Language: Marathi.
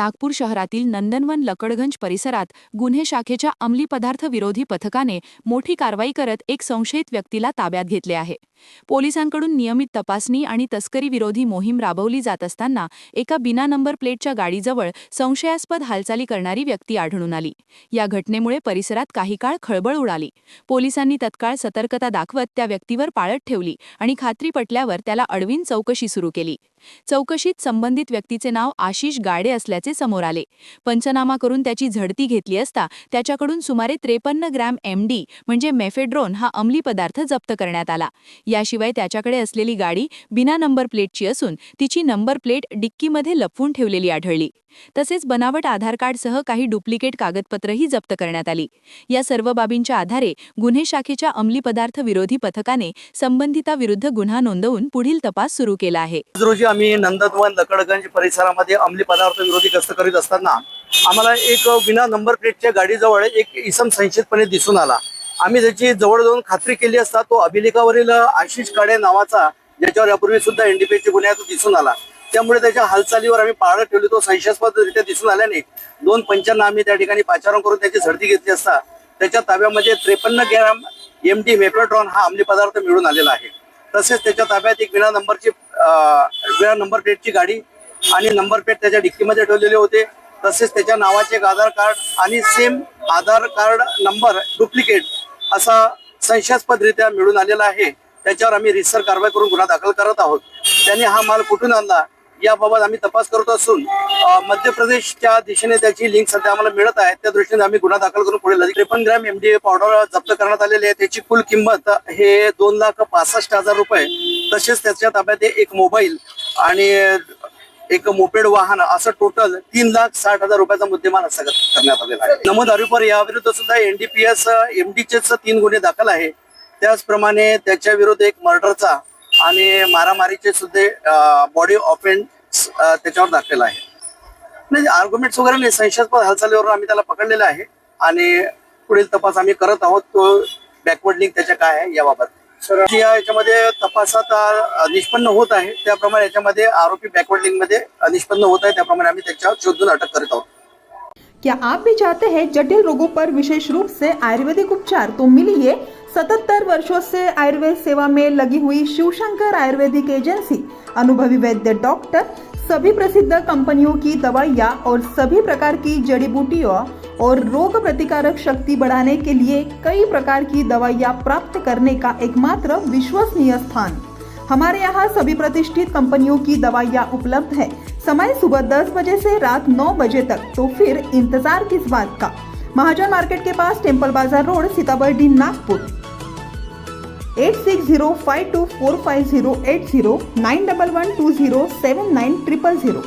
नागपूर शहरातील नंदनवन लकडगंज परिसरात गुन्हे शाखेच्या अंमली पदार्थ विरोधी पथकाने मोठी कारवाई करत एक संशयित व्यक्तीला ताब्यात घेतले आहे. पोलिसांकडून नियमित तपासणी आणि तस्करी विरोधी मोहीम राबवली जात असताना एका बिना नंबर प्लेटच्या गाडीजवळ संशयास्पद हालचाली करणारी व्यक्ती आढळून आली. या घटनेमुळे परिसरात काही काळ खळबळ उडाली. पोलिसांनी तत्काळ सतर्कता दाखवत त्या व्यक्तीवर पाळत ठेवली आणि खात्री पटल्यावर त्याला अडवीन चौकशी सुरू केली. चौकशीत संबंधित व्यक्तीचे नाव आशिष गाडे असल्याचे समोर आले. पंचनामा करून त्याची झडती घेतली असता त्याच्याकडून सुमारे 53 ग्रॅम MD म्हणजे मेफेड्रोन हा अंमली पदार्थ जप्त करण्यात आला. याशिवाय त्याच्याकडे असलेली गाडी बिना नंबर प्लेटची असून तिची नंबर प्लेट डिक्कीमध्ये लपवून ठेवलेली आढळली. तसेच बनावट आधार कार्डसह काही डुप्लिकेट कागदपत्रही जप्त करण्यात आली. या सर्व बाबींच्या आधारे गुन्हे शाखेच्या अंमली पदार्थ विरोधी पथकाने संबंधिताविरुद्ध गुन्हा नोंदवून पुढील तपास सुरू केला आहे. रोजी आम्ही नंदनवन लकडगंज परिसरामध्ये अंमली पदार्थ विरोधी गस्त करीत असताना आम्हाला एक बिना नंबर प्लेटच्या गाडीजवळ एक इसम संशयितपणे दिसून आला. आम्ही त्याची जवळ जाऊन खात्री केली असता तो अभिलेखावरील आशिष काडे नावाचा, ज्याच्यावर यापूर्वी सुद्धा NDPA गुन्हे दिसून आला. त्यामुळे त्याच्या हालचालीवर आम्ही पाळत ठेवली. तो संशयास्पदरित्या दिसून आल्याने 2 पंचांना आम्ही त्या ठिकाणी पाचारण करून त्याची झडती घेतली असता त्याच्या ताब्यामध्ये 53 ग्रॅम MD मेफेड्रॉन हा अंमली पदार्थ मिळून आलेला आहे. तसेच त्याच्या ताब्यात एक बिना नंबर प्लेटची गाडी आणि नंबर प्लेट त्याच्या डिक्कीमध्ये ठेवलेले होते. तसेच त्याच्या नावाचे एक आधार कार्ड आणि सेम आधार कार्ड नंबर डुप्लिकेट असा संशयास्पदरित्या मिळून आलेला आहे. त्याच्यावर आम्ही रितसर कारवाई करून गुन्हा दाखल करत आहोत. त्यांनी हा माल कुठून आणला याबाबत आम्ही तपास करत असून मध्य प्रदेशच्या दिशेने त्याची लिंक सध्या आम्हाला मिळत आहे. त्या दृष्टीने आम्ही गुन्हा दाखल करून पुढे 53 ग्रॅम MD पावडर जप्त करण्यात आलेली आहे. त्याची कुल किंमत हे 2,65,000 रुपये. तसेच त्याच्या ताब्यात एक मोबाईल आणि एक मोपेड वाहन असं टोटल 3,60,000 रुपयाचा मुद्देमाल हस्तगत करण्यात आलेला आहे. नमूद आरोपीवर याविरुद्ध सुद्धा NDPS MDचेच 3 गुन्हे दाखल आहे. त्याचप्रमाणे त्याच्या विरुद्ध एक मर्डरचा आणि मारामारीचे सुद्धा बॉडी ऑफेन्स त्याच्यावर दाखल आहे. म्हणजे आर्ग्युमेंट्स वगैरे नाही, संशयास्पद हालचालीवर आम्ही त्याला पकडलेलं आहे आणि पुढील तपास आम्ही करत आहोत. तो बॅकवर्ड लिंक त्याच्या काय आहे याबाबत याच्यामध्ये तपासात निष्पन्न होत आहे. त्याप्रमाणे याच्यामध्ये आरोपी बॅकवर्ड लिंक मध्ये निष्पन्न होत आहे. त्याप्रमाणे आम्ही त्याच्यावर शोधून अटक करत आहोत. क्या आप भी चाहते हैं जटिल रोगों पर विशेष रूप से आयुर्वेदिक उपचार? तो मिलिए 77 वर्षों से आयुर्वेद सेवा में लगी हुई शिवशंकर आयुर्वेदिक एजेंसी, अनुभवी वैद्य डॉक्टर, सभी प्रसिद्ध कंपनियों की दवाइयाँ और सभी प्रकार की जड़ी बूटियों और रोग प्रतिकारक शक्ति बढ़ाने के लिए कई प्रकार की दवाइयाँ प्राप्त करने का एकमात्र विश्वसनीय स्थान। हमारे यहाँ सभी प्रतिष्ठित कंपनियों की दवाइयाँ उपलब्ध है। समय सुबह 10 बजे से रात 9 बजे तक। तो फिर इंतजार किस बात का? महाजन मार्केट के पास टेम्पल बाजार रोड, सीताबर्डी, नागपुर। 8605245080 9112079000।